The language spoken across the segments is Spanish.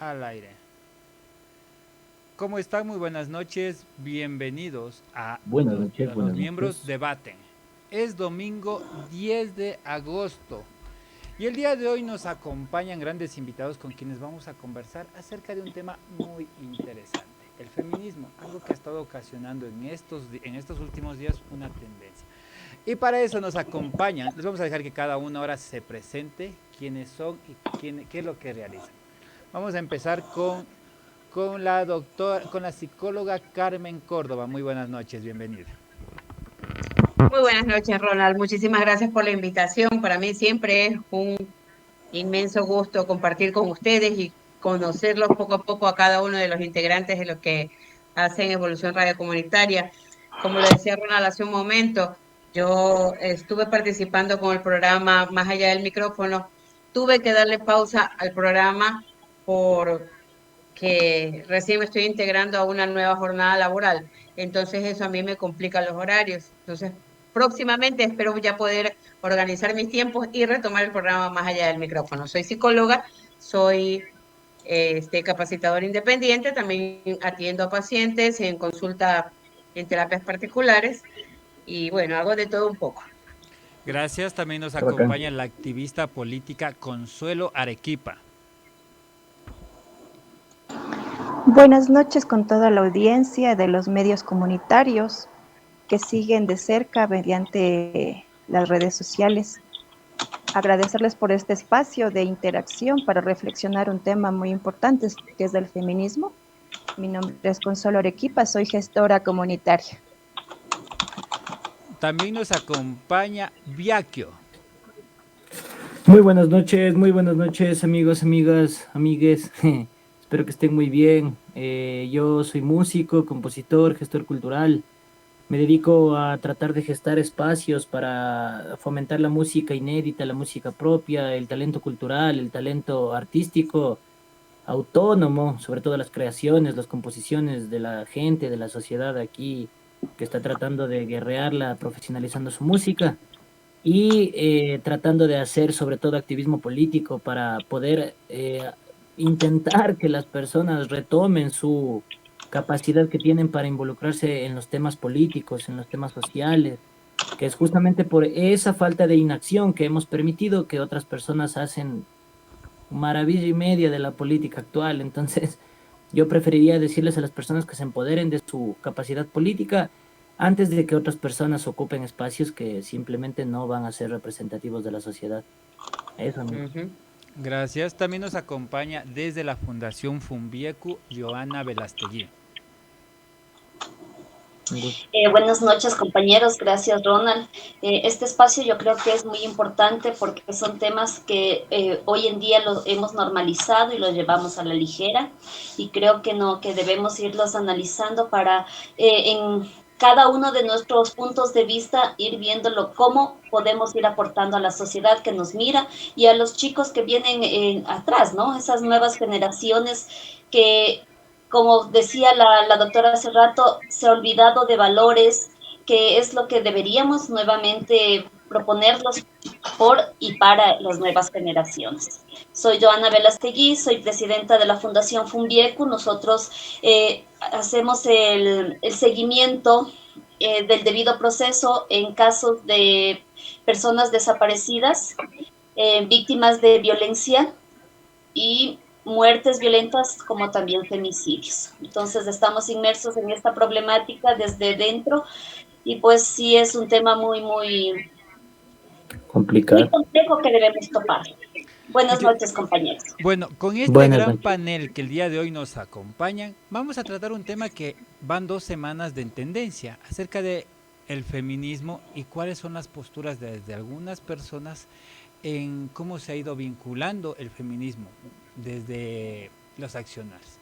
al aire. ¿Cómo están? Muy buenas noches. Bienvenidos a Buenas noches, los buenas miembros noches. debaten. Es domingo 10 de agosto y el día de hoy nos acompañan grandes invitados con quienes vamos a conversar acerca de un tema muy interesante. El feminismo, algo que ha estado ocasionando en estos últimos días una tendencia. Y para eso nos acompañan, les vamos a dejar que cada uno ahora se presente, quiénes son y qué es lo que realizan. Vamos a empezar con la doctora, con la psicóloga Carmen Córdoba. Muy buenas noches, bienvenida. Muy buenas noches, Ronald. Muchísimas gracias por la invitación. Para mí siempre es un inmenso gusto compartir con ustedes y conocerlos poco a poco a cada uno de los integrantes de lo que hacen Evolución Radio Comunitaria. Como lo decía Ronald hace un momento, yo estuve participando con el programa Más allá del micrófono. Tuve que darle pausa al programa por que recién me estoy integrando a una nueva jornada laboral. Entonces eso a mí me complica los horarios. Entonces próximamente espero ya poder organizar mis tiempos y retomar el programa Más allá del micrófono. Soy psicóloga, soy capacitadora independiente, también atiendo a pacientes en consulta en terapias particulares y bueno, hago de todo un poco. Gracias, también nos Qué bacán. acompaña la activista política Consuelo Arequipa. Buenas noches con toda la audiencia de los medios comunitarios que siguen de cerca mediante las redes sociales. Agradecerles por este espacio de interacción para reflexionar un tema muy importante que es del feminismo. Mi nombre es Consuelo Arequipa, soy gestora comunitaria. También nos acompaña Viaquio. Muy buenas noches, amigos, amigas, amigues. Espero que estén muy bien. Yo soy músico, compositor, gestor cultural. Me dedico a tratar de gestar espacios para fomentar la música inédita, la música propia, el talento cultural, el talento artístico autónomo, sobre todo las creaciones, las composiciones de la gente, de la sociedad aquí que está tratando de guerrearla, profesionalizando su música y tratando de hacer sobre todo activismo político para poder intentar que las personas retomen su capacidad que tienen para involucrarse en los temas políticos, en los temas sociales, que es justamente por esa falta de inacción que hemos permitido que otras personas hacen maravilla y media de la política actual. Entonces, yo preferiría decirles a las personas que se empoderen de su capacidad política antes de que otras personas ocupen espacios que simplemente no van a ser representativos de la sociedad. Eso, amigos. Ujú. Gracias. También nos acompaña desde la Fundación Fumbiecu, Joana Velastegui. Un gusto. Buenas noches, compañeros. Gracias, Ronald. Este espacio yo creo que es muy importante porque son temas que hoy en día los hemos normalizado y los llevamos a la ligera y creo que no, que debemos irlos analizando para en cada uno de nuestros puntos de vista ir viéndolo cómo podemos ir aportando a la sociedad que nos mira y a los chicos que vienen atrás, ¿no? Esas nuevas generaciones que como decía la doctora hace rato, se ha olvidado de valores, que es lo que deberíamos nuevamente proponerlos por y para las nuevas generaciones. Soy Joana Velastegui, soy presidenta de la Fundación Fumbiecu. Nosotros hacemos el seguimiento del debido proceso en casos de personas desaparecidas, víctimas de violencia y muertes violentas como también femicidios. Entonces estamos inmersos en esta problemática desde dentro y pues sí es un tema muy Complicado. complejo que debemos topar. Buenas noches, compañeros. Bueno, con este Buenas gran noches. panel que el día de hoy nos acompañan, vamos a tratar un tema que van 2 semanas de tendencia acerca de el feminismo y cuáles son las posturas desde algunas personas en cómo se ha ido vinculando el feminismo desde los accionarios.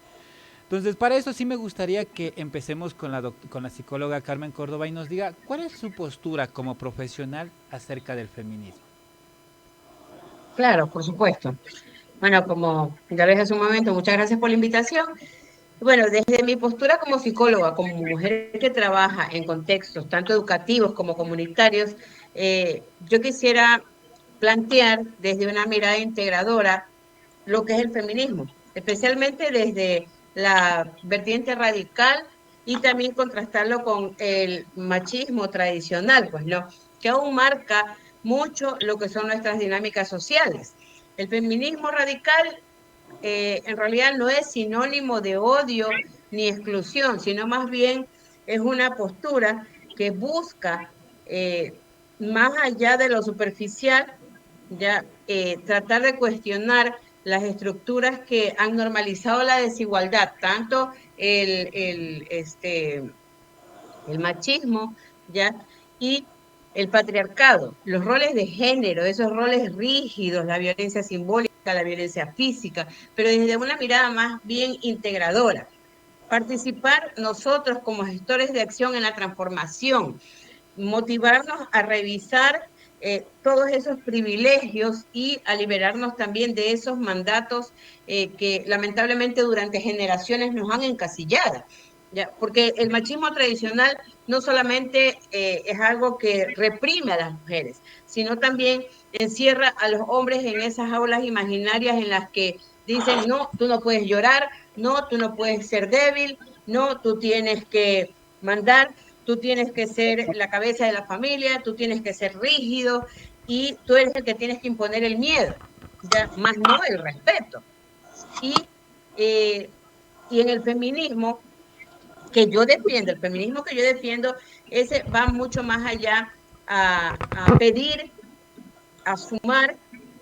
Entonces, para eso sí me gustaría que empecemos con con la psicóloga Carmen Córdoba y nos diga cuál es su postura como profesional acerca del feminismo. Claro, por supuesto. Bueno, como ya les hace un momento, muchas gracias por la invitación. Bueno, desde mi postura como psicóloga, como mujer que trabaja en contextos tanto educativos como comunitarios, yo quisiera plantear desde una mirada integradora lo que es el feminismo. especialmente desde la vertiente radical y también contrastarlo con el machismo tradicional, pues no, que aún marca mucho lo que son nuestras dinámicas sociales. El feminismo radical en realidad no es sinónimo de odio ni exclusión, sino más bien es una postura que busca, más allá de lo superficial, ya tratar de cuestionar las estructuras que han normalizado la desigualdad, tanto el machismo, ya, y el patriarcado, los roles de género, esos roles rígidos, la violencia simbólica, la violencia física, pero desde una mirada más bien integradora. Participar nosotros como gestores de acción en la transformación, motivarnos a revisar todos esos privilegios y a liberarnos también de esos mandatos que lamentablemente durante generaciones nos han encasillado. ¿Ya? Porque el machismo tradicional no solamente es algo que reprime a las mujeres, sino también encierra a los hombres en esas aulas imaginarias en las que dicen, no, tú no puedes llorar, no, tú no puedes ser débil, no, tú tienes que mandar, tú tienes que ser la cabeza de la familia, tú tienes que ser rígido y tú eres el que tienes que imponer el miedo, ¿ya? Más no el respeto. Y en el feminismo que yo defiendo, el feminismo que yo defiendo, ese va mucho más allá a pedir, a sumar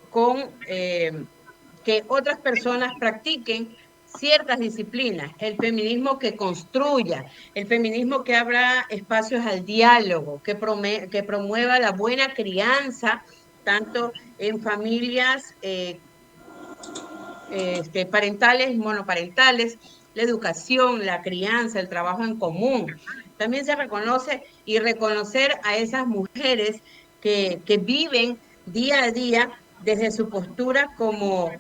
con que otras personas practiquen ciertas disciplinas, el feminismo que construya, el feminismo que abra espacios al diálogo, que promueva la buena crianza, tanto en familias parentales, monoparentales, la educación, la crianza, el trabajo en común. También se reconoce y reconocer a esas mujeres que viven día a día desde su postura como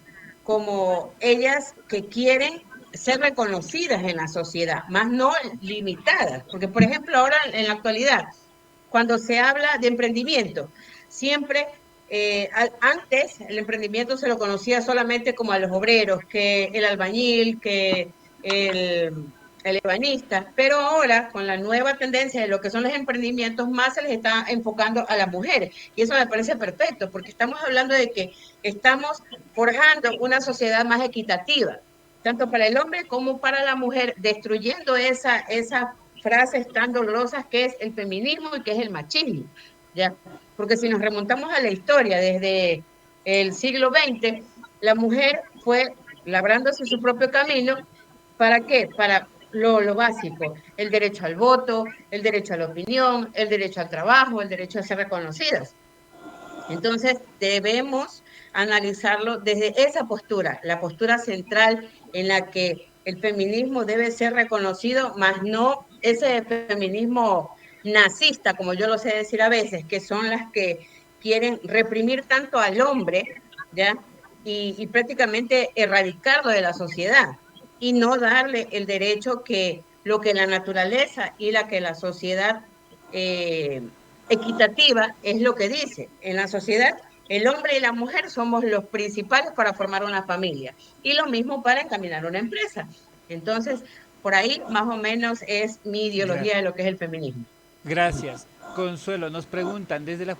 ellas que quieren ser reconocidas en la sociedad, más no limitadas. Porque, por ejemplo, ahora en la actualidad, cuando se habla de emprendimiento, siempre antes el emprendimiento se lo conocía solamente como a los obreros, que el albañil, que el ebanista, pero ahora con la nueva tendencia de lo que son los emprendimientos, más se les está enfocando a las mujeres. Y eso me parece perfecto, porque estamos hablando de que estamos forjando una sociedad más equitativa, tanto para el hombre como para la mujer, destruyendo esa frases tan dolorosas que es el feminismo y que es el machismo, ¿ya? Porque si nos remontamos a la historia, desde el siglo XX, la mujer fue labrándose su propio camino. ¿Para qué? Para lo básico, el derecho al voto, el derecho a la opinión, el derecho al trabajo, el derecho a ser reconocidas. Entonces, debemos analizarlo desde esa postura, la postura central en la que el feminismo debe ser reconocido, más no ese feminismo nazista, como yo lo sé decir a veces, que son las que quieren reprimir tanto al hombre, ¿ya? Y prácticamente erradicarlo de la sociedad y no darle el derecho que lo que la naturaleza y la que la sociedad equitativa es lo que dice. En la sociedad, el hombre y la mujer somos los principales para formar una familia y lo mismo para encaminar una empresa. Entonces, por ahí más o menos es mi ideología de lo que es el feminismo. Gracias. Consuelo, nos preguntan, desde la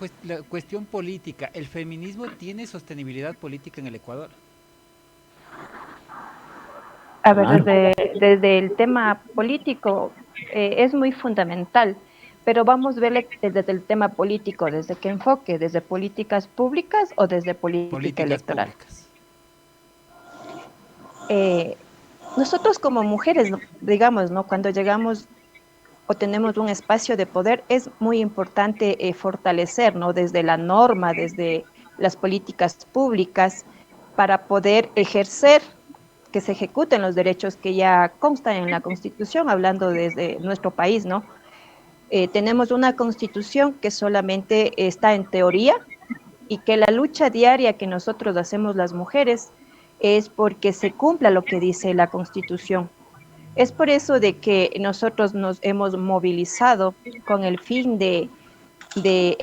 cuestión política, ¿el feminismo tiene sostenibilidad política en el Ecuador? A ver, desde el tema político es muy fundamental, pero vamos a verle desde el tema político, ¿desde qué enfoque? ¿Desde políticas públicas o desde política electoral? Nosotros como mujeres, digamos, ¿no? Cuando llegamos o tenemos un espacio de poder, es muy importante fortalecer, ¿no? Desde la norma, desde las políticas públicas, para poder ejercer, que se ejecuten los derechos que ya constan en la Constitución, hablando desde nuestro país, ¿no? Tenemos una Constitución que solamente está en teoría y que la lucha diaria que nosotros hacemos las mujeres es porque se cumpla lo que dice la Constitución. Es por eso de que nosotros nos hemos movilizado con el fin de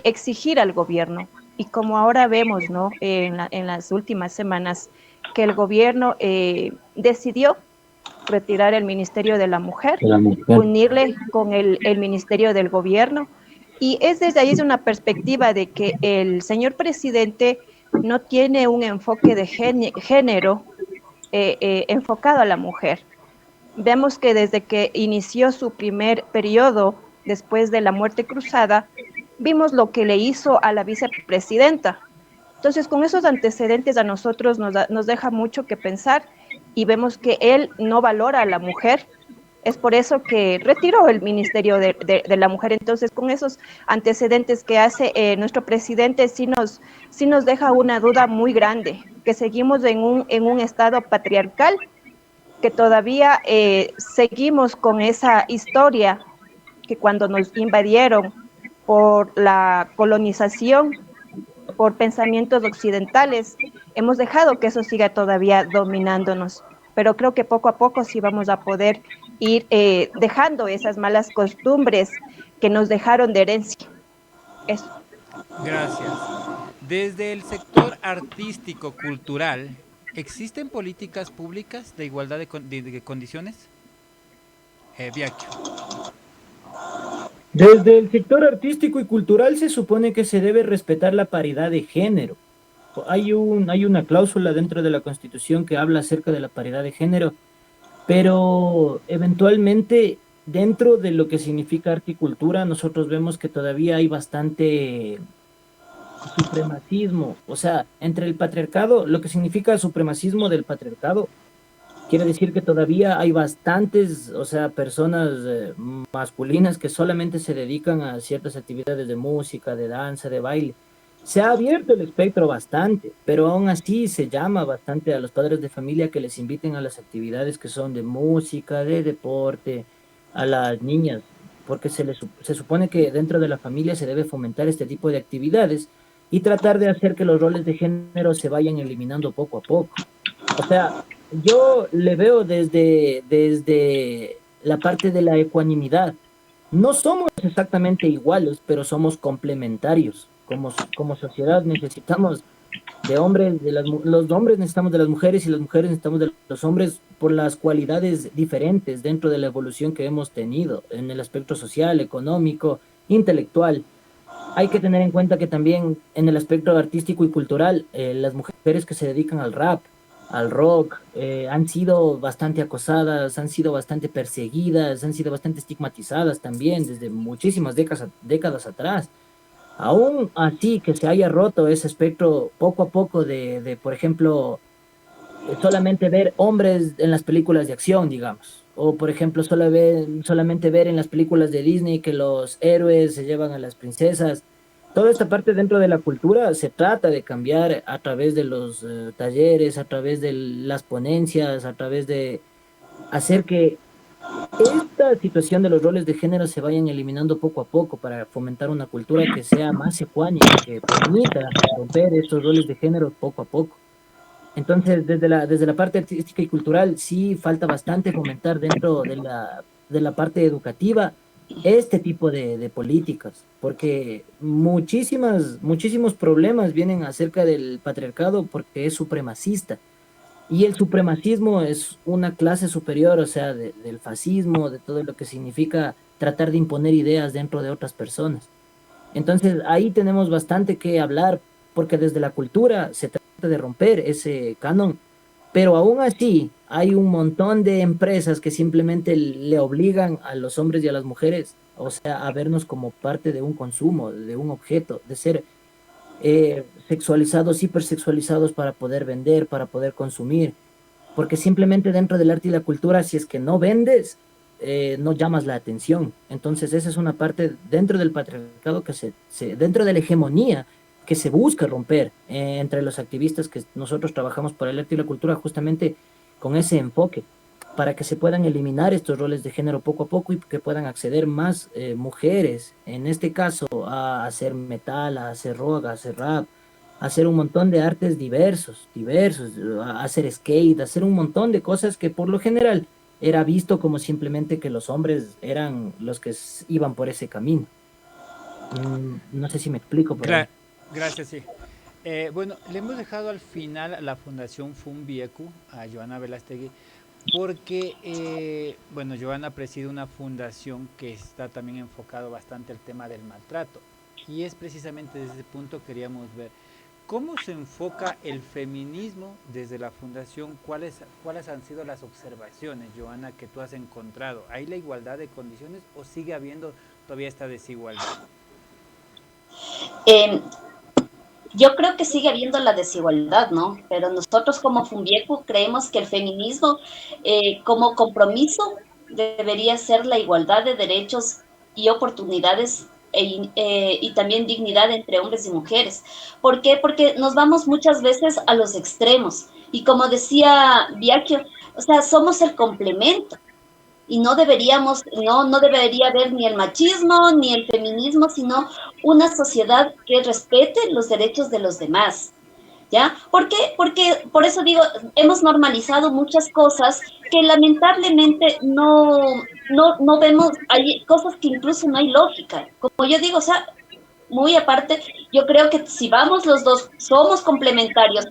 exigir al gobierno. Y como ahora vemos, ¿no? En las últimas semanas, que el gobierno decidió retirar el Ministerio de la Mujer, unirle con el Ministerio del Gobierno. Y es desde ahí, es una perspectiva de que el señor presidente no tiene un enfoque de género enfocado a la mujer. Vemos que desde que inició su primer periodo después de la muerte cruzada, vimos lo que le hizo a la vicepresidenta. Entonces, con esos antecedentes a nosotros nos deja mucho que pensar y vemos que él no valora a la mujer. Es por eso que retiró el Ministerio de la Mujer. Entonces, con esos antecedentes que hace nuestro presidente, sí nos deja una duda muy grande, que seguimos en un estado patriarcal, que todavía seguimos con esa historia que cuando nos invadieron por la colonización, por pensamientos occidentales, hemos dejado que eso siga todavía dominándonos. Pero creo que poco a poco sí vamos a poder ir dejando esas malas costumbres que nos dejaron de herencia. Eso. Gracias. Desde el sector artístico, cultural, ¿existen políticas públicas de igualdad de condiciones? Biagio. Desde el sector artístico y cultural se supone que se debe respetar la paridad de género. Hay una cláusula dentro de la Constitución que habla acerca de la paridad de género, pero eventualmente dentro de lo que significa arte y cultura nosotros vemos que todavía hay bastante supremacismo, o sea, entre el patriarcado, lo que significa supremacismo del patriarcado, quiere decir que todavía hay bastantes, o sea, personas masculinas que solamente se dedican a ciertas actividades de música, de danza, de baile. Se ha abierto el espectro bastante, pero aún así se llama bastante a los padres de familia que les inviten a las actividades que son de música, de deporte, a las niñas, porque se supone que dentro de la familia se debe fomentar este tipo de actividades y tratar de hacer que los roles de género se vayan eliminando poco a poco. O sea, yo le veo desde la parte de la ecuanimidad. No somos exactamente iguales, pero somos complementarios. Como sociedad necesitamos de hombres, los hombres necesitamos de las mujeres y las mujeres necesitamos de los hombres por las cualidades diferentes dentro de la evolución que hemos tenido en el aspecto social, económico, intelectual. Hay que tener en cuenta que también en el aspecto artístico y cultural, las mujeres que se dedican al rap, al rock, han sido bastante acosadas, han sido bastante perseguidas, han sido bastante estigmatizadas también desde muchísimas décadas atrás. Aún así que se haya roto ese espectro poco a poco por ejemplo, solamente ver hombres en las películas de acción, digamos. O, por ejemplo, solamente ver en las películas de Disney que los héroes se llevan a las princesas. Toda esta parte dentro de la cultura se trata de cambiar a través de los talleres, a través de las ponencias, a través de hacer que esta situación de los roles de género se vayan eliminando poco a poco para fomentar una cultura que sea más ecuánime, que permita romper estos roles de género poco a poco. Entonces, desde la parte artística y cultural, sí falta bastante fomentar dentro de la parte educativa este tipo de políticas, porque muchísimos problemas vienen acerca del patriarcado porque es supremacista. Y el supremacismo es una clase superior, o sea, del fascismo, de todo lo que significa tratar de imponer ideas dentro de otras personas. Entonces, ahí tenemos bastante que hablar, porque desde la cultura se trata de romper ese canon, pero aún así hay un montón de empresas que simplemente le obligan a los hombres y a las mujeres, o sea, a vernos como parte de un consumo, de un objeto, de ser sexualizados, hipersexualizados para poder vender, para poder consumir, porque simplemente dentro del arte y la cultura, si es que no vendes, no llamas la atención. Entonces esa es una parte dentro del patriarcado dentro de la hegemonía que se busca romper entre los activistas que nosotros trabajamos para el arte y la cultura justamente con ese enfoque, para que se puedan eliminar estos roles de género poco a poco y que puedan acceder más mujeres, en este caso, a hacer metal, a hacer rock, a hacer rap, a hacer un montón de artes diversos, a hacer skate, a hacer un montón de cosas que por lo general era visto como simplemente que los hombres eran los que iban por ese camino. No sé si me explico. Pero... Gracias, sí. Bueno, le hemos dejado al final a la Fundación Fumbiecu, a Joana Velastegui, porque, bueno, Joana preside una fundación que está también enfocado bastante al tema del maltrato. Y es precisamente desde ese punto queríamos ver cómo se enfoca el feminismo desde la fundación, cuáles han sido las observaciones, Joana, que tú has encontrado. ¿Hay la igualdad de condiciones o sigue habiendo todavía esta desigualdad? Eh, yo creo que sigue habiendo la desigualdad, ¿no? Pero nosotros como Fumbieco creemos que el feminismo como compromiso debería ser la igualdad de derechos y oportunidades y también dignidad entre hombres y mujeres. ¿Por qué? Porque nos vamos muchas veces a los extremos. Y como decía Biagio, o sea, somos el complemento y no deberíamos, no debería haber ni el machismo ni el feminismo, sino una sociedad que respete los derechos de los demás. ¿Ya? ¿Por qué? Porque, por eso digo, hemos normalizado muchas cosas que lamentablemente no vemos, hay cosas que incluso no hay lógica. Como yo digo, o sea, muy aparte, yo creo que si vamos los dos, somos complementarios,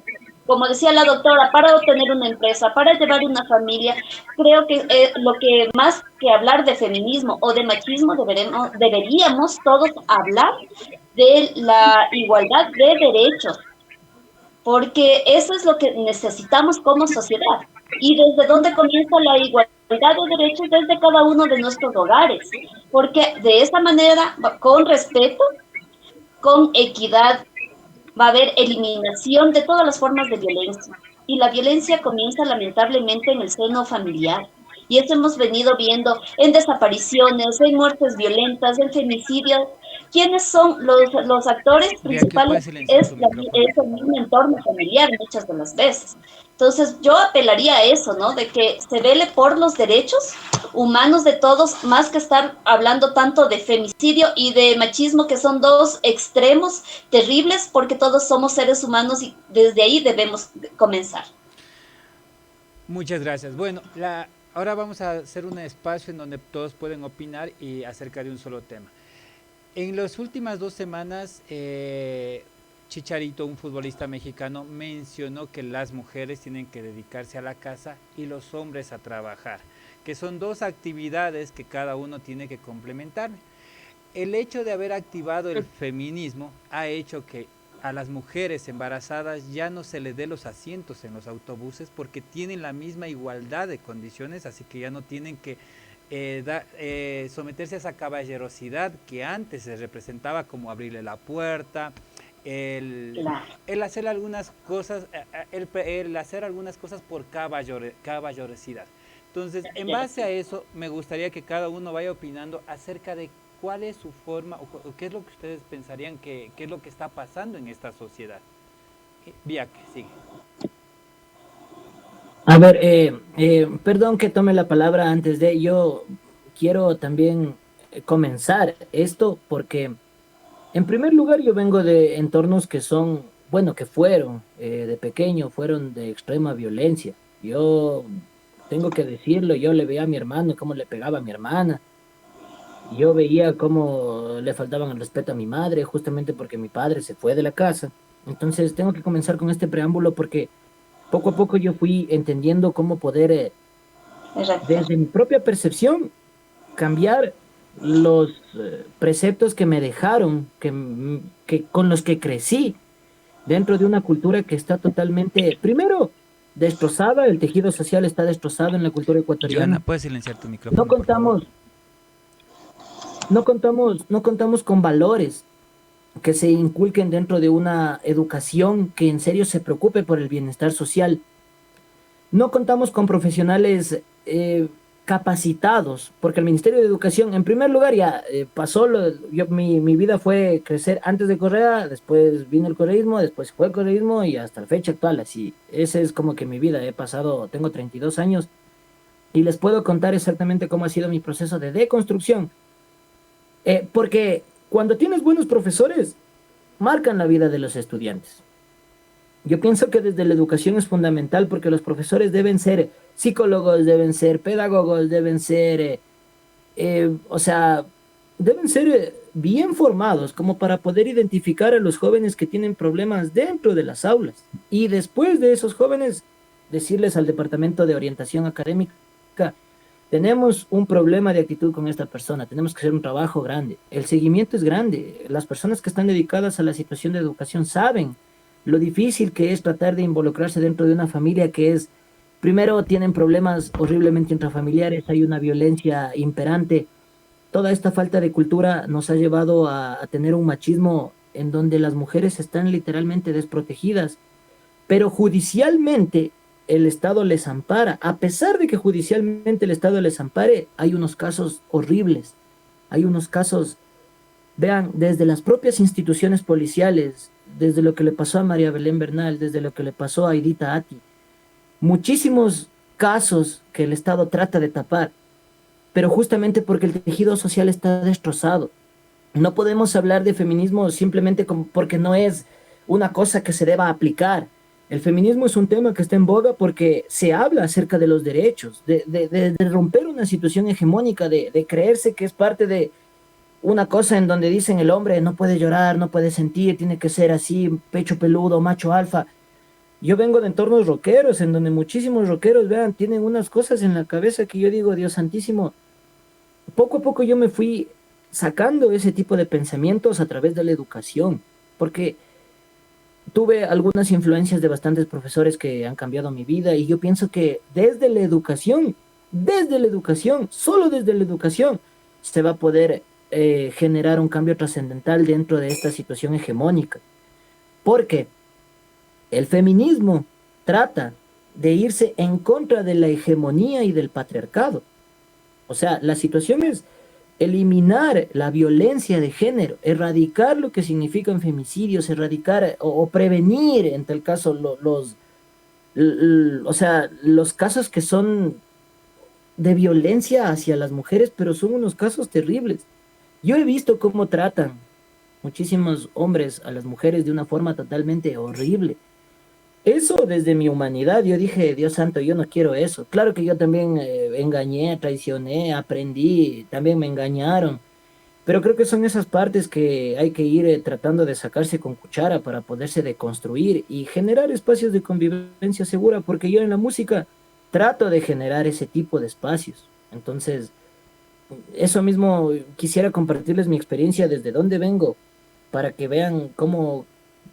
como decía la doctora, para obtener una empresa, para llevar una familia, creo que lo que más que hablar de feminismo o de machismo, deberíamos todos hablar de la igualdad de derechos, porque eso es lo que necesitamos como sociedad. ¿Y desde dónde comienza la igualdad de derechos? Desde cada uno de nuestros hogares, porque de esa manera, con respeto, con equidad, va a haber eliminación de todas las formas de violencia. Y la violencia comienza lamentablemente en el seno familiar. Y eso hemos venido viendo en desapariciones, en muertes violentas, en femicidios. ¿Quiénes son los actores Vea que puede principales? silenciar su micrófono, Es por el favor. mismo entorno familiar muchas de las veces. Entonces yo apelaría a eso, ¿no? De que se vele por los derechos humanos de todos, más que estar hablando tanto de femicidio y de machismo, que son dos extremos terribles, porque todos somos seres humanos y desde ahí debemos comenzar. Muchas gracias. Bueno, ahora vamos a hacer un espacio en donde todos pueden opinar y acerca de un solo tema. En las últimas 2 semanas, Chicharito, un futbolista mexicano, mencionó que las mujeres tienen que dedicarse a la casa y los hombres a trabajar, que son dos actividades que cada uno tiene que complementar. El hecho de haber activado el feminismo ha hecho que a las mujeres embarazadas ya no se les dé los asientos en los autobuses porque tienen la misma igualdad de condiciones, así que ya no tienen que someterse a esa caballerosidad que antes se representaba como abrirle la puerta, el hacer algunas cosas, el hacer algunas cosas por caballerosidad. Entonces, en base a eso, me gustaría que cada uno vaya opinando acerca de cuál es su forma o qué es lo que ustedes pensarían que es lo que está pasando en esta sociedad. Vía que sigue. A ver, perdón que tome la palabra antes de, yo quiero también comenzar esto porque en primer lugar yo vengo de entornos que son, bueno, que fueron de pequeño, fueron de extrema violencia. Yo tengo que decirlo, yo le veía a mi hermano cómo le pegaba a mi hermana. Yo veía cómo le faltaban el respeto a mi madre, justamente porque mi padre se fue de la casa. Entonces tengo que comenzar con este preámbulo porque poco a poco yo fui entendiendo cómo poder, desde mi propia percepción, cambiar los preceptos que me dejaron, que con los que crecí dentro de una cultura que está totalmente, primero, destrozada, el tejido social está destrozado en la cultura Joana, ecuatoriana. ¿puedes silenciar tu micrófono, No por favor? contamos, no contamos con valores que se inculquen dentro de una educación que en serio se preocupe por el bienestar social. No contamos con profesionales capacitados, porque el Ministerio de Educación, en primer lugar, ya pasó, mi vida fue crecer antes de Correa, después vino el correísmo, después fue el correísmo y hasta la fecha actual, así, esa es como que mi vida, he pasado, tengo 32 años y les puedo contar exactamente cómo ha sido mi proceso de deconstrucción, porque cuando tienes buenos profesores, marcan la vida de los estudiantes. Yo pienso que desde la educación es fundamental porque los profesores deben ser psicólogos, deben ser pedagogos, deben ser, o sea, deben ser bien formados como para poder identificar a los jóvenes que tienen problemas dentro de las aulas. Y después de esos jóvenes, decirles al departamento de orientación académica, tenemos un problema de actitud con esta persona, tenemos que hacer un trabajo grande. El seguimiento es grande. Las personas que están dedicadas a la situación de educación saben lo difícil que es tratar de involucrarse dentro de una familia que es, primero, tienen problemas horriblemente intrafamiliares, hay una violencia imperante. Toda esta falta de cultura nos ha llevado a tener un machismo en donde las mujeres están literalmente desprotegidas, pero judicialmente el Estado les ampara. A pesar de que judicialmente el Estado les ampare, hay unos casos horribles, hay unos casos, vean, desde las propias instituciones policiales, desde lo que le pasó a María Belén Bernal, desde lo que le pasó a Aidita Ati, muchísimos casos que el Estado trata de tapar, pero justamente porque el tejido social está destrozado. No podemos hablar de feminismo simplemente porque no es una cosa que se deba aplicar. El feminismo es un tema que está en boga porque se habla acerca de los derechos, de romper una situación hegemónica, de creerse que es parte de una cosa en donde dicen el hombre no puede llorar, no puede sentir, tiene que ser así, pecho peludo, macho alfa. Yo vengo de entornos rockeros, en donde muchísimos rockeros, vean, tienen unas cosas en la cabeza que yo digo, Dios santísimo, poco a poco yo me fui sacando ese tipo de pensamientos a través de la educación, porque tuve algunas influencias de bastantes profesores que han cambiado mi vida y yo pienso que desde la educación, solo desde la educación, se va a poder generar un cambio trascendental dentro de esta situación hegemónica. Porque el feminismo trata de irse en contra de la hegemonía y del patriarcado. O sea, la situación es eliminar la violencia de género, erradicar lo que significan femicidios, erradicar o prevenir, en tal caso, o sea, los casos que son de violencia hacia las mujeres, pero son unos casos terribles. Yo he visto cómo tratan muchísimos hombres a las mujeres de una forma totalmente horrible. Eso desde mi humanidad, yo dije, Dios santo, yo no quiero eso. Claro que yo también engañé, traicioné, aprendí, también me engañaron, pero creo que son esas partes que hay que ir tratando de sacarse con cuchara para poderse deconstruir y generar espacios de convivencia segura, porque yo en la música trato de generar ese tipo de espacios. Entonces, eso mismo quisiera compartirles mi experiencia desde dónde vengo, para que vean cómo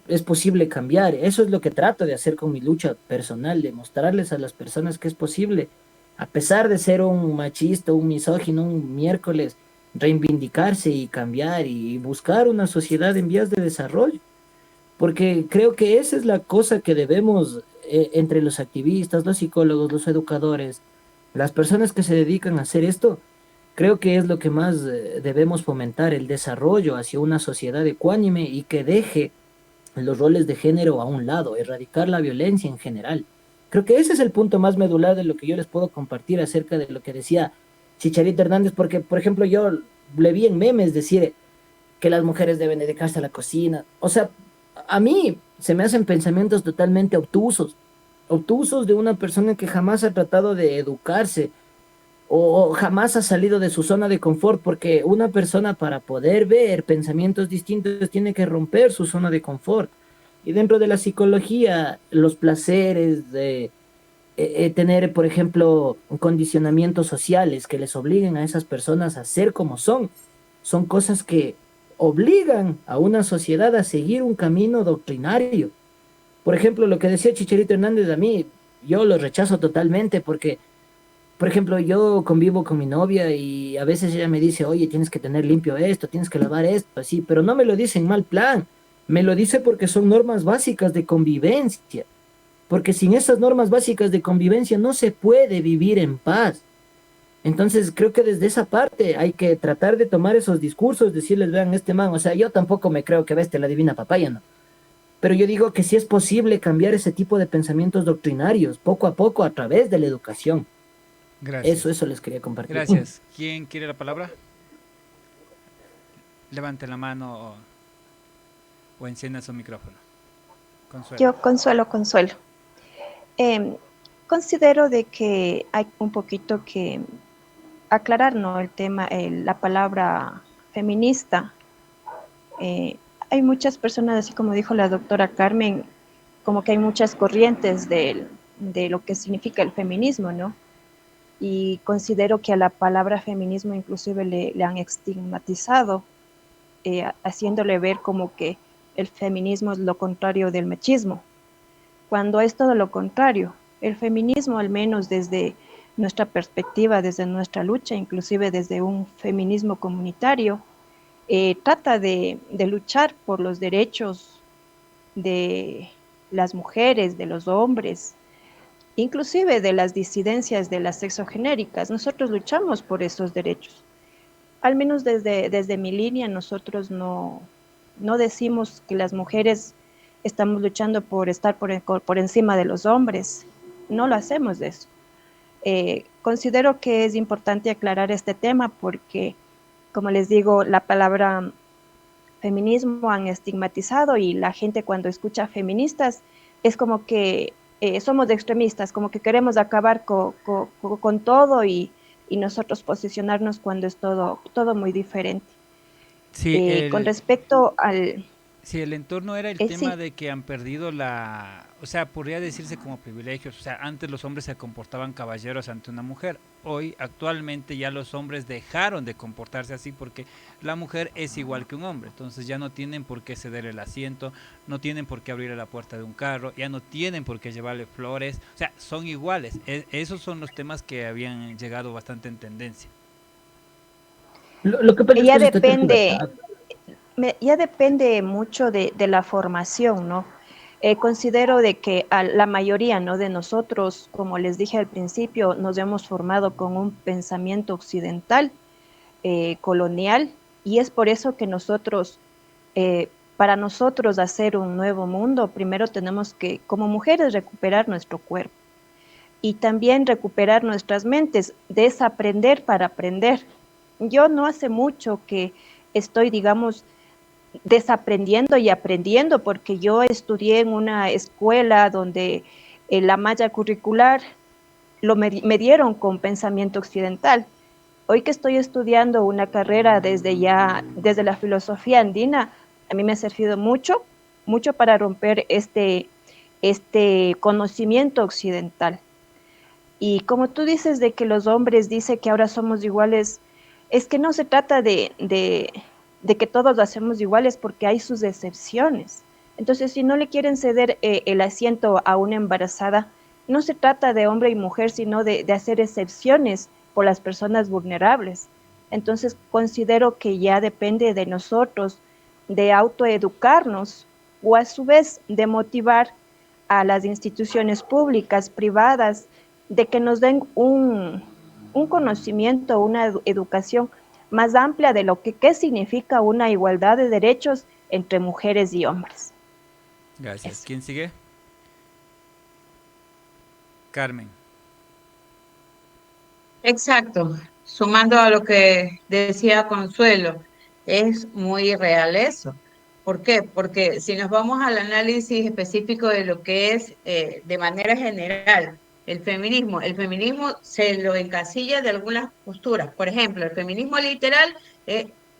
es posible cambiar. Eso es lo que trato de hacer con mi lucha personal, de mostrarles a las personas que es posible, a pesar de ser un machista, un misógino, un miércoles, reivindicarse y cambiar y buscar una sociedad en vías de desarrollo. Porque creo que esa es la cosa que debemos, entre los activistas, los psicólogos, los educadores, las personas que se dedican a hacer esto, creo que es lo que más debemos fomentar, el desarrollo hacia una sociedad ecuánime y que deje los roles de género a un lado, erradicar la violencia en general. Creo que ese es el punto más medular de lo que yo les puedo compartir acerca de lo que decía Chicharito Hernández, porque, por ejemplo, yo le vi en memes decir que las mujeres deben dedicarse a la cocina. O sea, a mí se me hacen pensamientos totalmente obtusos, obtusos de una persona que jamás ha tratado de educarse o jamás ha salido de su zona de confort, porque una persona para poder ver pensamientos distintos tiene que romper su zona de confort. Y dentro de la psicología, los placeres de tener, por ejemplo, condicionamientos sociales que les obliguen a esas personas a ser como son cosas que obligan a una sociedad a seguir un camino doctrinario. Por ejemplo, lo que decía Chicharito Hernández, a mí, yo lo rechazo totalmente porque, por ejemplo, yo convivo con mi novia y a veces ella me dice, oye, tienes que tener limpio esto, tienes que lavar esto, así, pero no me lo dice en mal plan, me lo dice porque son normas básicas de convivencia, porque sin esas normas básicas de convivencia no se puede vivir en paz. Entonces creo que desde esa parte hay que tratar de tomar esos discursos, decirles, vean, este man, o sea, yo tampoco me creo que la divina papaya, ¿no? Pero yo digo que sí es posible cambiar ese tipo de pensamientos doctrinarios, poco a poco, a través de la educación. Gracias. Eso les quería compartir. Gracias. ¿Quién quiere la palabra? Levante la mano o encienda su micrófono. Consuelo. Yo, Consuelo. Considero de que hay un poquito que aclarar, ¿no? El tema, la palabra feminista, Eh, Hay muchas personas, así como dijo la doctora Carmen, como que hay muchas corrientes de lo que significa el feminismo, ¿no? Y considero que a la palabra feminismo inclusive le han estigmatizado, haciéndole ver como que el feminismo es lo contrario del machismo, cuando es todo lo contrario. El feminismo, al menos desde nuestra perspectiva, desde nuestra lucha, inclusive desde un feminismo comunitario, trata de luchar por los derechos de las mujeres, de los hombres, inclusive de las disidencias de las sexogenéricas. Nosotros luchamos por esos derechos. Al menos desde mi línea, nosotros no decimos que las mujeres estamos luchando por estar por encima de los hombres. No lo hacemos de eso. Considero que es importante aclarar este tema porque, como les digo, la palabra feminismo han estigmatizado y la gente cuando escucha feministas es como que somos extremistas, como que queremos acabar con todo y nosotros posicionarnos cuando es todo muy diferente. Sí, Con respecto al... sí, el entorno era el tema sí, de que han perdido o sea, podría decirse como privilegios. O sea, antes los hombres se comportaban caballeros ante una mujer. Hoy, actualmente, ya los hombres dejaron de comportarse así porque la mujer es igual que un hombre. Entonces ya no tienen por qué ceder el asiento, no tienen por qué abrir la puerta de un carro, ya no tienen por qué llevarle flores. O sea, son iguales. Esos son los temas que habían llegado bastante en tendencia. Lo que pasa es que ya eso está depende, tergiversado. ya depende mucho de la formación, ¿no? Considero de que a la mayoría, ¿no?, de nosotros, como les dije al principio, nos hemos formado con un pensamiento occidental, colonial, y es por eso que para nosotros hacer un nuevo mundo, primero tenemos que, como mujeres, recuperar nuestro cuerpo y también recuperar nuestras mentes, desaprender para aprender. Yo no hace mucho que estoy, digamos, desaprendiendo y aprendiendo, porque yo estudié en una escuela donde la malla curricular me dieron con pensamiento occidental. Hoy que estoy estudiando una carrera desde la filosofía andina, a mí me ha servido mucho, mucho para romper este conocimiento occidental. Y como tú dices de que los hombres dicen que ahora somos iguales, es que no se trata de que todos lo hacemos iguales porque hay sus excepciones. Entonces, si no le quieren ceder el asiento a una embarazada, no se trata de hombre y mujer, sino de hacer excepciones por las personas vulnerables. Entonces, considero que ya depende de nosotros de autoeducarnos o a su vez de motivar a las instituciones públicas, privadas, de que nos den un conocimiento, una educación más amplia de lo que qué significa una igualdad de derechos entre mujeres y hombres. Gracias. Eso. ¿Quién sigue? Carmen. Exacto. Sumando a lo que decía Consuelo, es muy real eso. ¿Por qué? Porque si nos vamos al análisis específico de lo que es de manera general el feminismo se lo encasilla de algunas posturas. Por ejemplo, el feminismo literal,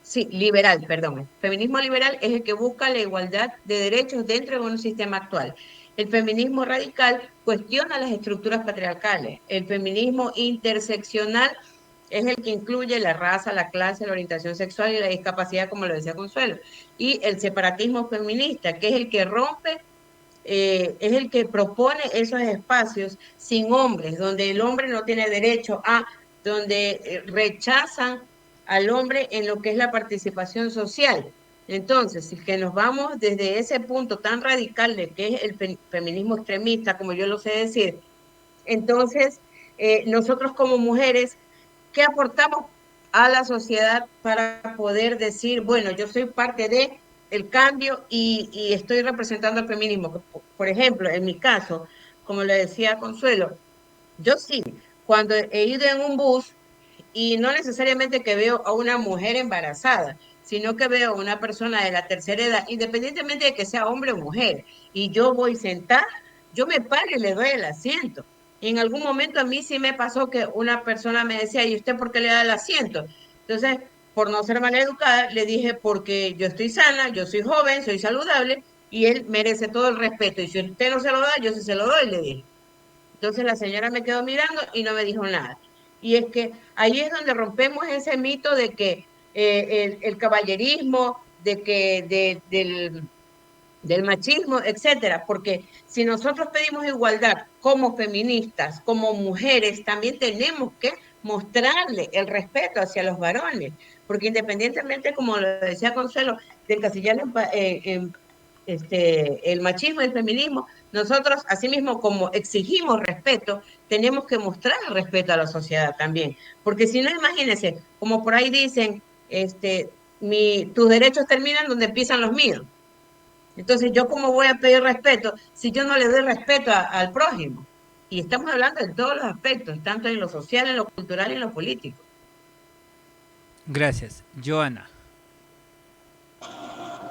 sí, liberal, perdón. El feminismo liberal es el que busca la igualdad de derechos dentro de un sistema actual. El feminismo radical cuestiona las estructuras patriarcales. El feminismo interseccional es el que incluye la raza, la clase, la orientación sexual y la discapacidad, como lo decía Consuelo. Y el separatismo feminista, que es el que rompe, es el que propone esos espacios sin hombres, donde el hombre no tiene derecho a, donde rechazan al hombre en lo que es la participación social. Entonces, si que nos vamos desde ese punto tan radical de que es el feminismo extremista, como yo lo sé decir, entonces nosotros como mujeres, ¿qué aportamos a la sociedad para poder decir, bueno, yo soy parte de el cambio y estoy representando el feminismo? Por ejemplo, en mi caso, como le decía Consuelo, yo sí, cuando he ido en un bus y no necesariamente que veo a una mujer embarazada, sino que veo a una persona de la tercera edad, independientemente de que sea hombre o mujer, y yo voy sentada, yo me paro y le doy el asiento. Y en algún momento a mí sí me pasó que una persona me decía, ¿y usted por qué le da el asiento? Entonces, por no ser maleducada, le dije, porque yo estoy sana, yo soy joven, soy saludable, y él merece todo el respeto. Y si usted no se lo da, yo sí se lo doy, le dije. Entonces la señora me quedó mirando y no me dijo nada. Y es que ahí es donde rompemos ese mito de que el caballerismo, del machismo, etcétera, porque si nosotros pedimos igualdad como feministas, como mujeres, también tenemos que mostrarle el respeto hacia los varones, porque independientemente, como lo decía Consuelo, de encasillar el machismo y el feminismo, nosotros, asimismo, como exigimos respeto, tenemos que mostrar el respeto a la sociedad también, porque si no, imagínense, como por ahí dicen, tus derechos terminan donde empiezan los míos. Entonces, ¿yo cómo voy a pedir respeto si yo no le doy respeto al prójimo? Y estamos hablando de todos los aspectos, tanto en lo social, en lo cultural y en lo político. Gracias. Joana.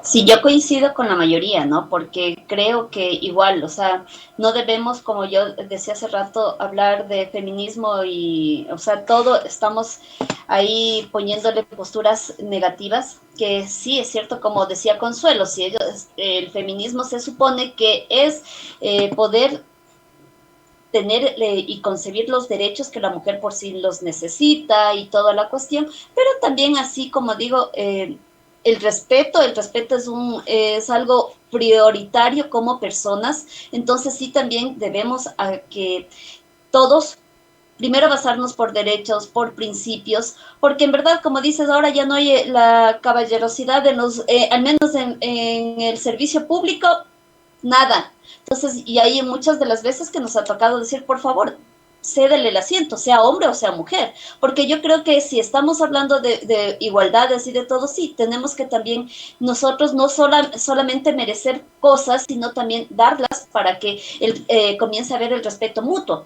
Sí, yo coincido con la mayoría, ¿no? Porque creo que igual, o sea, no debemos, como yo decía hace rato, hablar de feminismo y, o sea, todo estamos ahí poniéndole posturas negativas, que sí es cierto, como decía Consuelo, si ellos, el feminismo se supone que es poder tener y concebir los derechos que la mujer por sí los necesita y toda la cuestión, pero también así como digo, el respeto es algo prioritario como personas, entonces sí también debemos a que todos primero basarnos por derechos, por principios, porque en verdad, como dices, ahora ya no hay la caballerosidad de los, al menos en el servicio público, nada. Entonces, y hay muchas de las veces que nos ha tocado decir, por favor, cédele el asiento, sea hombre o sea mujer, porque yo creo que si estamos hablando de igualdades y de todo, sí, tenemos que también nosotros no solamente merecer cosas, sino también darlas para que comience a haber el respeto mutuo.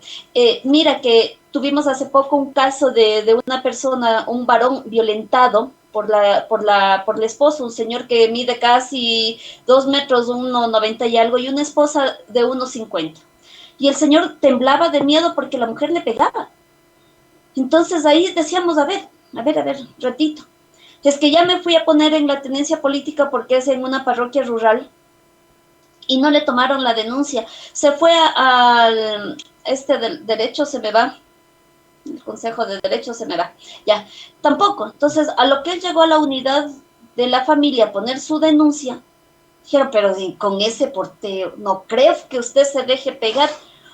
Mira que tuvimos hace poco un caso de una persona, un varón violentado, por el esposo, un señor que mide casi 2 metros, 1,90 y algo, y una esposa de 1,50. Y el señor temblaba de miedo porque la mujer le pegaba. Entonces ahí decíamos, a ver, ratito. Es que ya me fui a poner en la tenencia política porque es en una parroquia rural y no le tomaron la denuncia. Se fue al del derecho, se me va, el Consejo de Derecho se me va, ya, tampoco. Entonces, a lo que él llegó a la unidad de la familia a poner su denuncia, dijeron, pero con ese porteo, no creo que usted se deje pegar.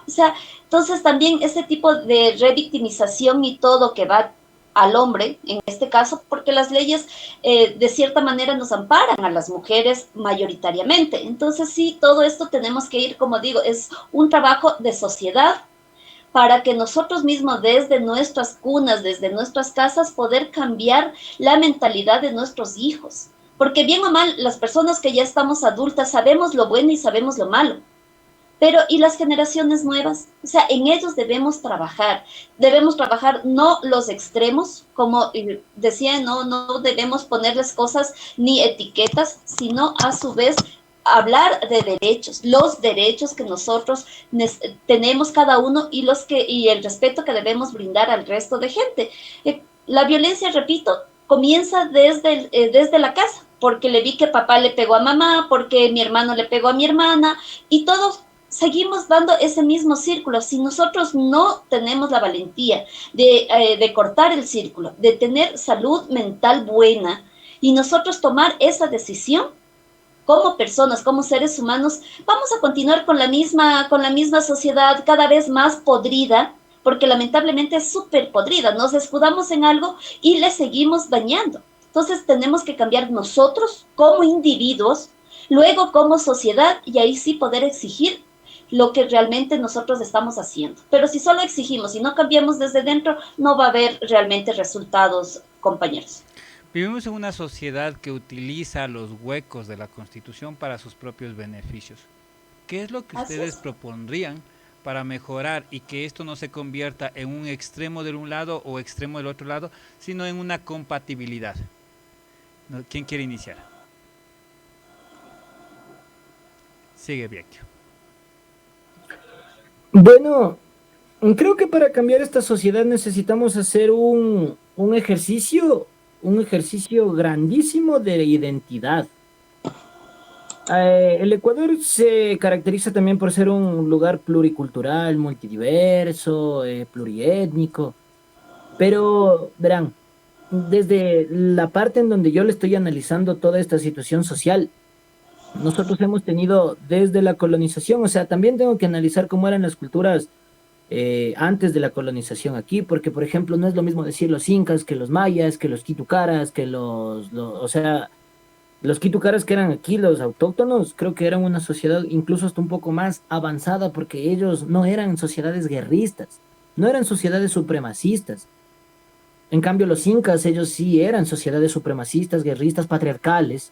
O sea, entonces también ese tipo de revictimización y todo que va al hombre, en este caso, porque las leyes de cierta manera nos amparan a las mujeres mayoritariamente. Entonces sí, todo esto tenemos que ir, como digo, es un trabajo de sociedad, para que nosotros mismos desde nuestras cunas, desde nuestras casas, poder cambiar la mentalidad de nuestros hijos. Porque bien o mal, las personas que ya estamos adultas sabemos lo bueno y sabemos lo malo. Pero, ¿y las generaciones nuevas? O sea, en ellos debemos trabajar no los extremos, como decía, no debemos ponerles cosas ni etiquetas, sino a su vez hablar de derechos, los derechos que nosotros tenemos cada uno y el respeto que debemos brindar al resto de gente. La violencia, repito, comienza desde la casa, porque le vi que papá le pegó a mamá, porque mi hermano le pegó a mi hermana, y todos seguimos dando ese mismo círculo. Si nosotros no tenemos la valentía de cortar el círculo, de tener salud mental buena, y nosotros tomar esa decisión, como personas, como seres humanos, vamos a continuar con la misma sociedad cada vez más podrida, porque lamentablemente es súper podrida. Nos escudamos en algo y le seguimos dañando. Entonces tenemos que cambiar nosotros como individuos, luego como sociedad, y ahí sí poder exigir lo que realmente nosotros estamos haciendo. Pero si solo exigimos y no cambiamos desde dentro, no va a haber realmente resultados, compañeros. Vivimos en una sociedad que utiliza los huecos de la Constitución para sus propios beneficios. ¿Qué es lo que ustedes propondrían para mejorar y que esto no se convierta en un extremo de un lado o extremo del otro lado, sino en una compatibilidad? ¿Quién quiere iniciar? Sigue, Vecchio. Bueno, creo que para cambiar esta sociedad necesitamos hacer un ejercicio un ejercicio grandísimo de identidad. El Ecuador se caracteriza también por ser un lugar pluricultural, multidiverso, pluriétnico, pero verán, desde la parte en donde yo le estoy analizando toda esta situación social, nosotros hemos tenido desde la colonización, o sea, también tengo que analizar cómo eran las culturas antes de la colonización aquí, porque por ejemplo no es lo mismo decir los incas que los mayas, que los quitucaras, que o sea, los quitucaras que eran aquí los autóctonos, creo que eran una sociedad incluso hasta un poco más avanzada porque ellos no eran sociedades guerristas, no eran sociedades supremacistas. En cambio, los incas, ellos sí eran sociedades supremacistas, guerristas, patriarcales,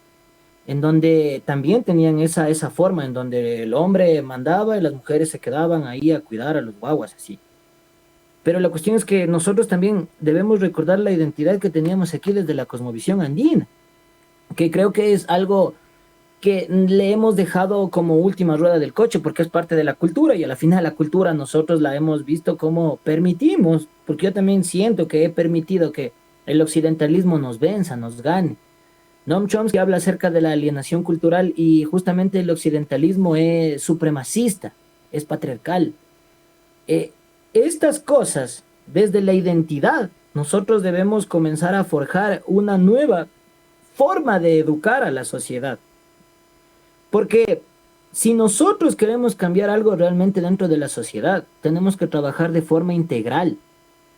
en donde también tenían esa forma, en donde el hombre mandaba y las mujeres se quedaban ahí a cuidar a los guaguas, así. Pero la cuestión es que nosotros también debemos recordar la identidad que teníamos aquí desde la cosmovisión andina, que creo que es algo que le hemos dejado como última rueda del coche porque es parte de la cultura y a la final la cultura nosotros la hemos visto como permitimos, porque yo también siento que he permitido que el occidentalismo nos venza, nos gane. Noam Chomsky habla acerca de la alienación cultural y justamente el occidentalismo es supremacista, es patriarcal. Eh, Estas cosas, desde la identidad, nosotros debemos comenzar a forjar una nueva forma de educar a la sociedad. Porque si nosotros queremos cambiar algo realmente dentro de la sociedad, tenemos que trabajar de forma integral.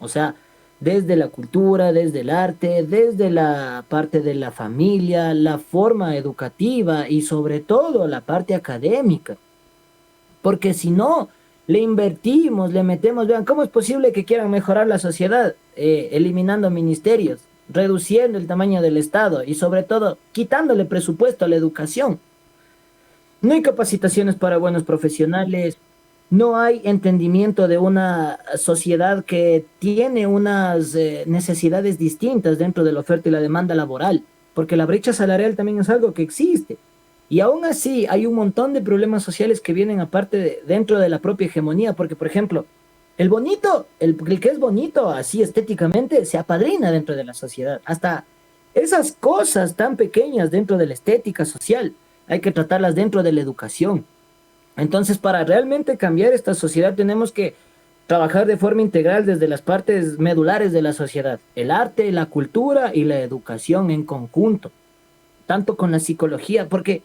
O sea, desde la cultura, desde el arte, desde la parte de la familia, la forma educativa y sobre todo la parte académica. Porque si no, le invertimos, le metemos, vean, ¿cómo es posible que quieran mejorar la sociedad? Eliminando ministerios, reduciendo el tamaño del Estado y sobre todo quitándole presupuesto a la educación. No hay capacitaciones para buenos profesionales, no hay entendimiento de una sociedad que tiene unas necesidades distintas dentro de la oferta y la demanda laboral, porque la brecha salarial también es algo que existe. Y aún así hay un montón de problemas sociales que vienen aparte dentro de la propia hegemonía, porque por ejemplo, el bonito, el que es bonito así estéticamente, se apadrina dentro de la sociedad. Hasta esas cosas tan pequeñas dentro de la estética social hay que tratarlas dentro de la educación. Entonces, para realmente cambiar esta sociedad tenemos que trabajar de forma integral desde las partes medulares de la sociedad, el arte, la cultura y la educación en conjunto, tanto con la psicología, porque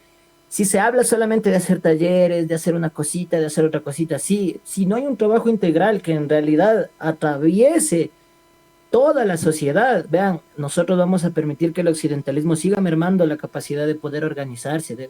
si se habla solamente de hacer talleres, de hacer una cosita, de hacer otra cosita, sí, si no hay un trabajo integral que en realidad atraviese toda la sociedad, vean, nosotros vamos a permitir que el occidentalismo siga mermando la capacidad de poder organizarse, de